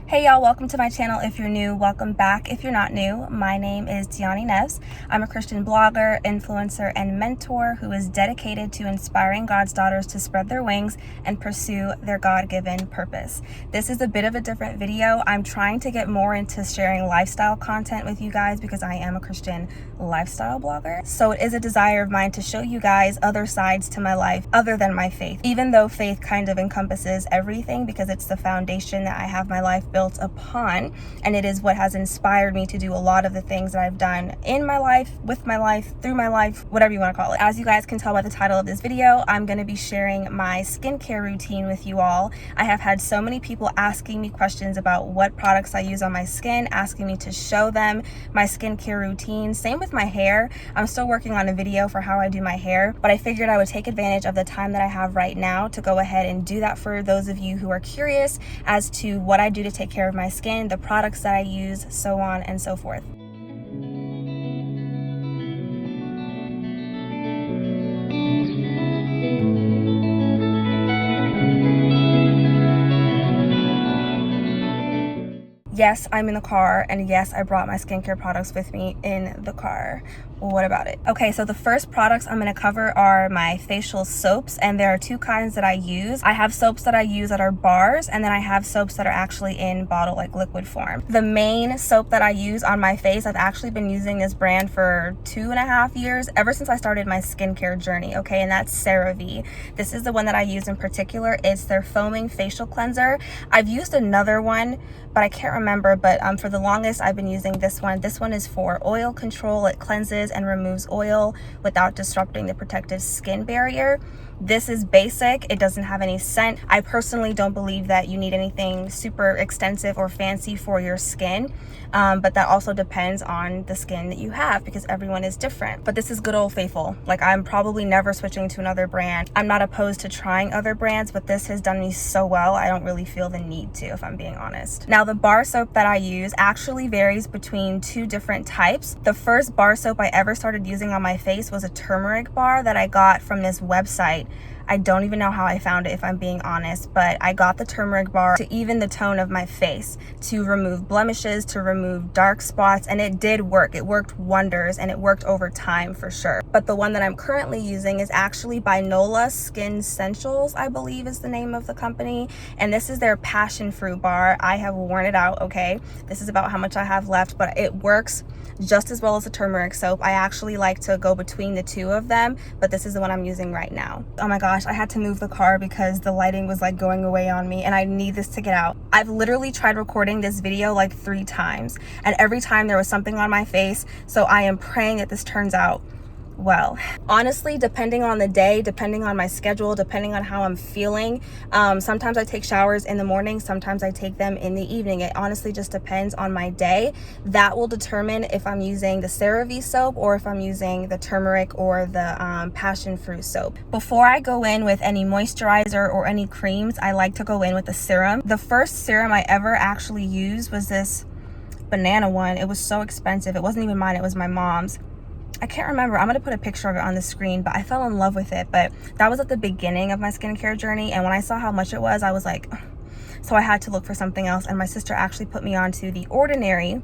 Hey y'all, welcome to my channel. If you're new, welcome back. If you're not new, my name is dyanineves. I'm a Christian blogger, influencer, and mentor who is dedicated to inspiring God's daughters to spread their wings and pursue their God-given purpose. This is a bit of a different video. I'm trying to get more into sharing lifestyle content with you guys because I am a Christian lifestyle blogger. So it is a desire of mine to show you guys other sides to my life other than my faith, even though faith kind of encompasses everything because it's the foundation that I have my life built upon, and it is what has inspired me to do a lot of the things that I've done in my life, with my life, through my life, whatever you want to call it. As you guys can tell by the title of this video, I'm going to be sharing my skincare routine with you all. I have had so many people asking me questions about what products I use on my skin, asking me to show them my skincare routine. Same with my hair. I'm still working on a video for how I do my hair, but I figured I would take advantage of the time that I have right now to go ahead and do that for those of you who are curious as to what I do to take care of my skin, the products that I use, so on and so forth. Yes, I'm in the car, and yes, I brought my skincare products with me in the car. What about it? Okay, so the first products I'm going to cover are my facial soaps, and there are two kinds that I use. I have soaps that I use that are bars, and then I have soaps that are actually in bottle, like liquid form. The main soap that I use on my face, I've actually been using this brand for 2.5 years, ever since I started my skincare journey, okay, and that's Cerave. This is the one that I use in particular. It's their foaming facial cleanser. I've used another one, but I can't remember, but for the longest I've been using this one. This one is for oil control. It cleanses and removes oil without disrupting the protective skin barrier. This is basic. It doesn't have any scent. I personally don't believe that you need anything super extensive or fancy for your skin, but that also depends on the skin that you have because everyone is different. But this is good old faithful. Like, I'm probably never switching to another brand. I'm not opposed to trying other brands, but this has done me so well, I don't really feel the need to, if I'm being honest. Now, the bar soap that I use actually varies between two different types. The first bar soap I ever started using on my face was a turmeric bar that I got from this website. I don't even know how I found it, if I'm being honest, but I got the turmeric bar to even the tone of my face, to remove blemishes, to remove dark spots, and it did work. It worked wonders, and it worked over time for sure. But the one that I'm currently using is actually by Nola, Skinsentials, I believe is the name of the company, and this is their passion fruit bar. I have worn it out, okay? This is about how much I have left, but it works just as well as the turmeric soap. I actually like to go between the two of them, but this is the one I'm using right now. Oh my gosh, I had to move the car because the lighting was like going away on me and I need this to get out. I've literally tried recording this video like 3 times, and every time there was something on my face, so I am praying that this turns out well. Honestly, depending on the day, depending on my schedule, depending on how I'm feeling, sometimes I take showers in the morning, sometimes I take them in the evening. It honestly just depends on my day. That will determine if I'm using the Cerave soap or if I'm using the turmeric or the passion fruit soap. Before I go in with any moisturizer or any creams, I like to go in with a serum. The first serum I ever actually used was this banana one. It was so expensive. It wasn't even mine, it was my mom's. I can't remember. I'm going to put a picture of it on the screen, but I fell in love with it. But that was at the beginning of my skincare journey, and when I saw how much it was, I was like, ugh. So I had to look for something else, and my sister actually put me onto The Ordinary,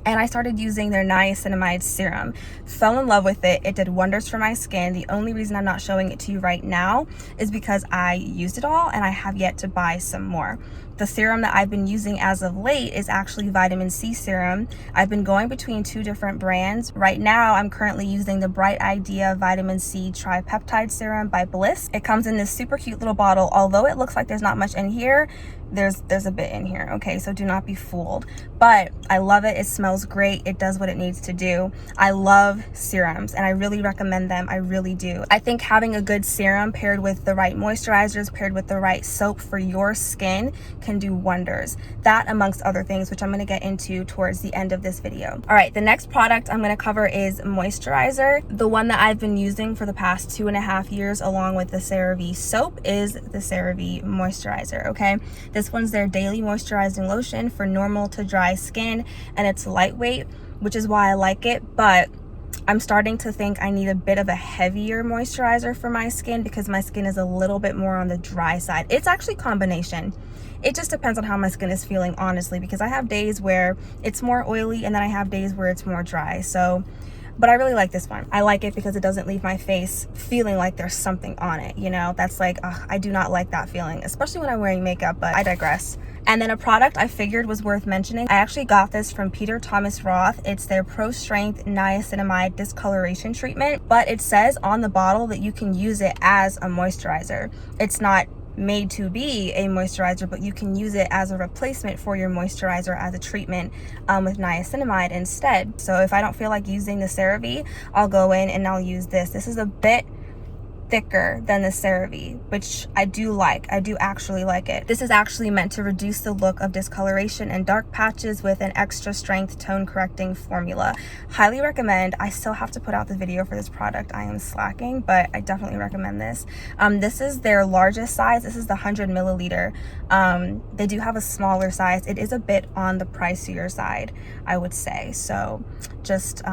and I started using their niacinamide serum. Fell in love with it. It did wonders for my skin. The only reason I'm not showing it to you right now is because I used it all and I have yet to buy some more. The serum that I've been using as of late is actually vitamin C serum. I've been going between 2 different brands. Right now, I'm currently using the Bright Idea Vitamin C Tri-Peptide Serum by Bliss. It comes in this super cute little bottle. Although it looks like there's not much in here, there's a bit in here, okay? So do not be fooled. But I love it. It smells great. It does what it needs to do. I love serums, and I really recommend them. I really do. I think having a good serum paired with the right moisturizers, paired with the right soap for your skin can do wonders. That amongst other things, which I'm going to get into towards the end of this video. All right, the next product I'm going to cover is moisturizer. The one that I've been using for the past 2.5 years along with the Cerave soap is the Cerave moisturizer, okay? This one's their daily moisturizing lotion for normal to dry skin, and it's lightweight, which is why I like it, but I'm starting to think I need a bit of a heavier moisturizer for my skin because my skin is a little bit more on the dry side. It's actually combination. It just depends on how my skin is feeling, honestly, because I have days where it's more oily and then I have days where it's more dry. So, but I really like this one. I like it because it doesn't leave my face feeling like there's something on it, you know? That's like, I do not like that feeling, especially when I'm wearing makeup, but I digress. And then a product I figured was worth mentioning. I actually got this from Peter Thomas Roth. It's their Pro Strength Niacinamide Discoloration Treatment, but it says on the bottle that you can use it as a moisturizer. It's not made to be a moisturizer, but you can use it as a replacement for your moisturizer as a treatment with niacinamide instead. So if I don't feel like using the Cerave, I'll go in and I'll use this. This is a bit thicker than the Cerave, which I do like. I do actually like it. This is actually meant to reduce the look of discoloration and dark patches with an extra strength tone correcting formula. Highly recommend. I still have to put out the video for this product. I am slacking, but I definitely recommend this. This is their largest size. This is the 100 milliliter. They do have a smaller size. It is a bit on the pricier side, I would say. So just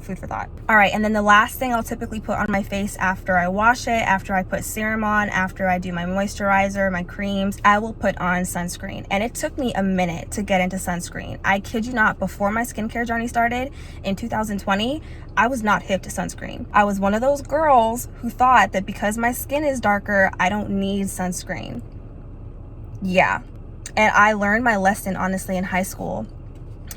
food for thought. All right, and then the last thing I'll typically put on my face after I wash it, after I put serum on, after I do my moisturizer, my creams, I will put on sunscreen. And it took me a minute to get into sunscreen. I kid you not, before my skincare journey started in 2020, I was not hip to sunscreen. I was one of those girls who thought that because my skin is darker, I don't need sunscreen. Yeah, and I learned my lesson, honestly, in high school.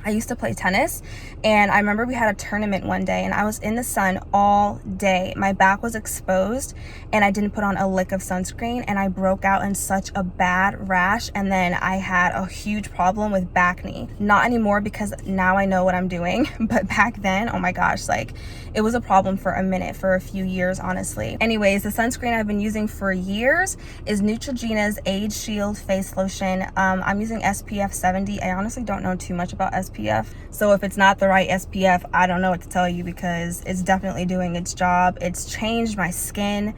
I used to play tennis, and I remember we had a tournament one day and I was in the sun all day. My back was exposed and I didn't put on a lick of sunscreen, and I broke out in such a bad rash, and then I had a huge problem with back knee. Not anymore because now I know what I'm doing, but back then, oh my gosh, like it was a problem for a minute, for a few years, honestly. Anyways, the sunscreen I've been using for years is Neutrogena's Age Shield Face Lotion. I'm using SPF 70. I honestly don't know too much about SPF. So if it's not the right SPF, I don't know what to tell you, because it's definitely doing its job. It's changed my skin.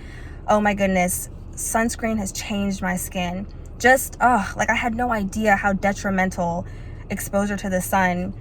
Oh my goodness. Sunscreen has changed my skin. Just, like I had no idea how detrimental exposure to the sun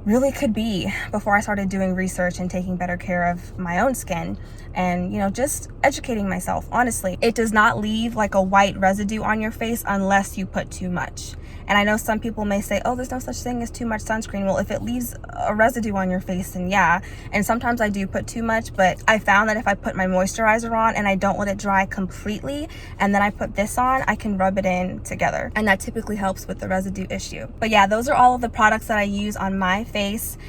really could be before I started doing research and taking better care of my own skin and, you know, just educating myself. Honestly, it does not leave like a white residue on your face unless you put too much. And I know some people may say, oh, there's no such thing as too much sunscreen. Well, if it leaves a residue on your face, then yeah. And sometimes I do put too much, but I found that if I put my moisturizer on and I don't let it dry completely, and then I put this on, I can rub it in together. And that typically helps with the residue issue. But yeah, those are all of the products that I use on my face,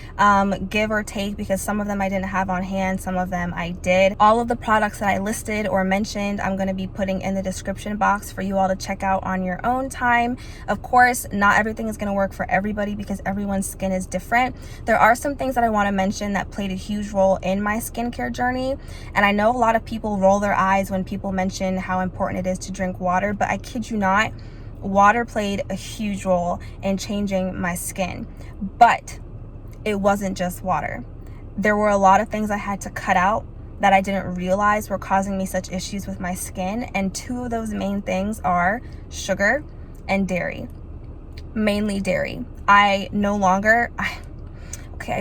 give or take, because some of them I didn't have on hand, some of them I did. All of the products that I listed or mentioned, I'm going to be putting in the description box for you all to check out on your own time. Of course, not everything is going to work for everybody because everyone's skin is different. There are some things that I want to mention that played a huge role in my skincare journey. And I know a lot of people roll their eyes when people mention how important it is to drink water, but I kid you not, water played a huge role in changing my skin. But it wasn't just water. There were a lot of things I had to cut out that I didn't realize were causing me such issues with my skin. And two of those main things are sugar and dairy. Mainly dairy. I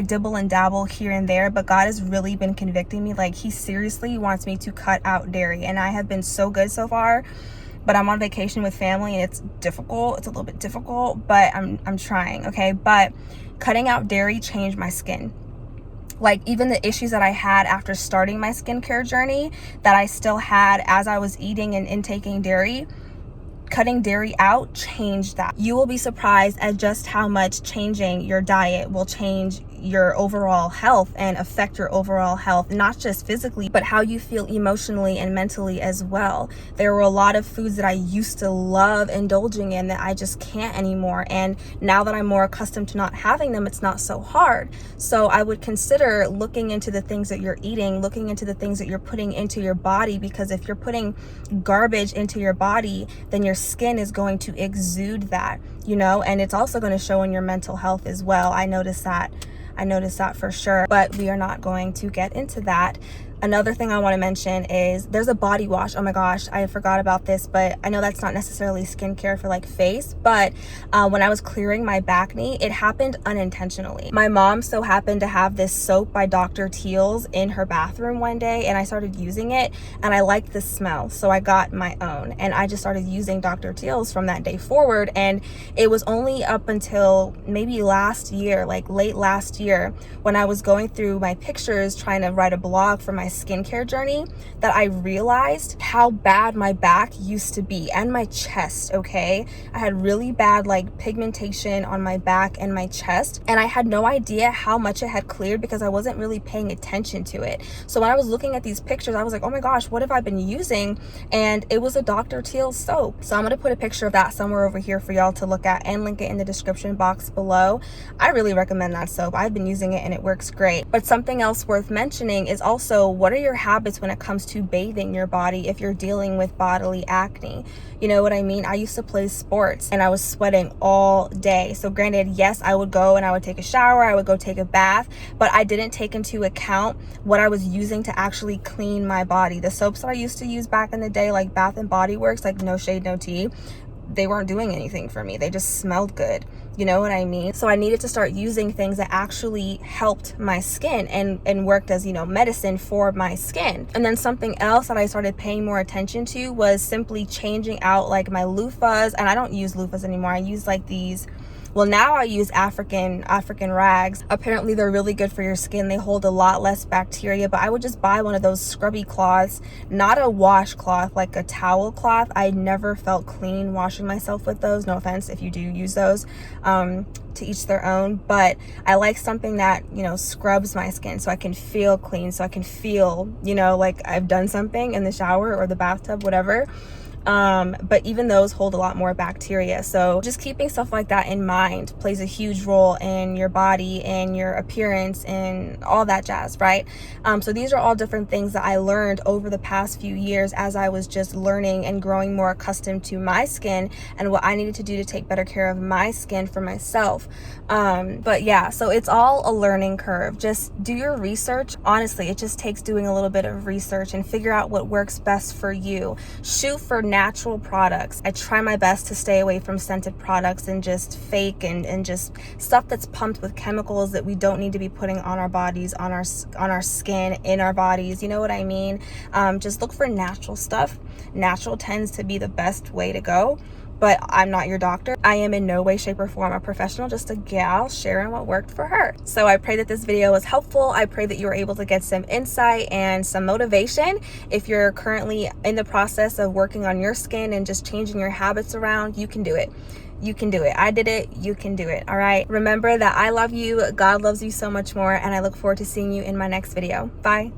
dibble and dabble here and there, but God has really been convicting me. Like, he seriously wants me to cut out dairy, and I have been so good so far, but I'm on vacation with family and it's difficult. It's a little bit difficult, but I'm trying, okay? But cutting out dairy changed my skin. Like, even the issues that I had after starting my skincare journey that I still had as I was eating and intaking dairy, cutting dairy out changed that. You will be surprised at just how much changing your diet will change your overall health and affect your overall health, not just physically, but how you feel emotionally and mentally as well. There were a lot of foods that I used to love indulging in that I just can't anymore. And now that I'm more accustomed to not having them, it's not so hard. So I would consider looking into the things that you're eating, looking into the things that you're putting into your body, because if you're putting garbage into your body, then your skin is going to exude that, you know, and it's also going to show in your mental health as well. I noticed that for sure, but we are not going to get into that. Another thing I want to mention is there's a body wash. Oh my gosh, I forgot about this, but I know that's not necessarily skincare for like face, but when I was clearing my back knee, it happened unintentionally. My mom so happened to have this soap by Dr. Teal's in her bathroom one day, and I started using it and I liked the smell, so I got my own, and I just started using Dr. Teal's from that day forward. And it was only up until maybe last year, like late last year, when I was going through my pictures trying to write a blog for my skincare journey, that I realized how bad my back used to be and my chest. Okay, I had really bad like pigmentation on my back and my chest, and I had no idea how much it had cleared because I wasn't really paying attention to it. So when I was looking at these pictures, I was like, oh my gosh, what have I been using? And it was a Dr. Teal soap. So I'm gonna put a picture of that somewhere over here for y'all to look at and link it in the description box below. I really recommend that soap. I've been using it and it works great. But something else worth mentioning is also, what are your habits when it comes to bathing your body if you're dealing with bodily acne? You know what I mean? I used to play sports and I was sweating all day. So granted, yes, I would go and I would take a shower, I would go take a bath, but I didn't take into account what I was using to actually clean my body. The soaps that I used to use back in the day, like Bath and Body Works, like No Shade, No Tea, they weren't doing anything for me. They just smelled good. You know what I mean? So I needed to start using things that actually helped my skin and worked as, you know, medicine for my skin. And then something else that I started paying more attention to was simply changing out like my loofahs. And I don't use loofahs anymore. I use like these, well, now I use African rags. Apparently they're really good for your skin. They hold a lot less bacteria, but I would just buy one of those scrubby cloths, not a washcloth, like a towel cloth. I never felt clean washing myself with those. No offense if you do use those, to each their own, but I like something that, you know, scrubs my skin so I can feel clean, so I can feel, you know, like I've done something in the shower or the bathtub, whatever. But even those hold a lot more bacteria. So just keeping stuff like that in mind plays a huge role in your body and your appearance and all that jazz, right? So these are all different things that I learned over the past few years as I was just learning and growing more accustomed to my skin and what I needed to do to take better care of my skin for myself. But yeah, so it's all a learning curve. Just do your research. Honestly, it just takes doing a little bit of research and figure out what works best for you. Shoot for natural products. I try my best to stay away from scented products and just fake and just stuff that's pumped with chemicals that we don't need to be putting on our bodies, on our skin, in our bodies. You know what I mean? Just look for natural stuff. Natural tends to be the best way to go. But I'm not your doctor. I am in no way, shape, or form a professional, just a gal sharing what worked for her. So I pray that this video was helpful. I pray that you were able to get some insight and some motivation. If you're currently in the process of working on your skin and just changing your habits around, you can do it. You can do it. I did it. You can do it. All right. Remember that I love you. God loves you so much more. And I look forward to seeing you in my next video. Bye.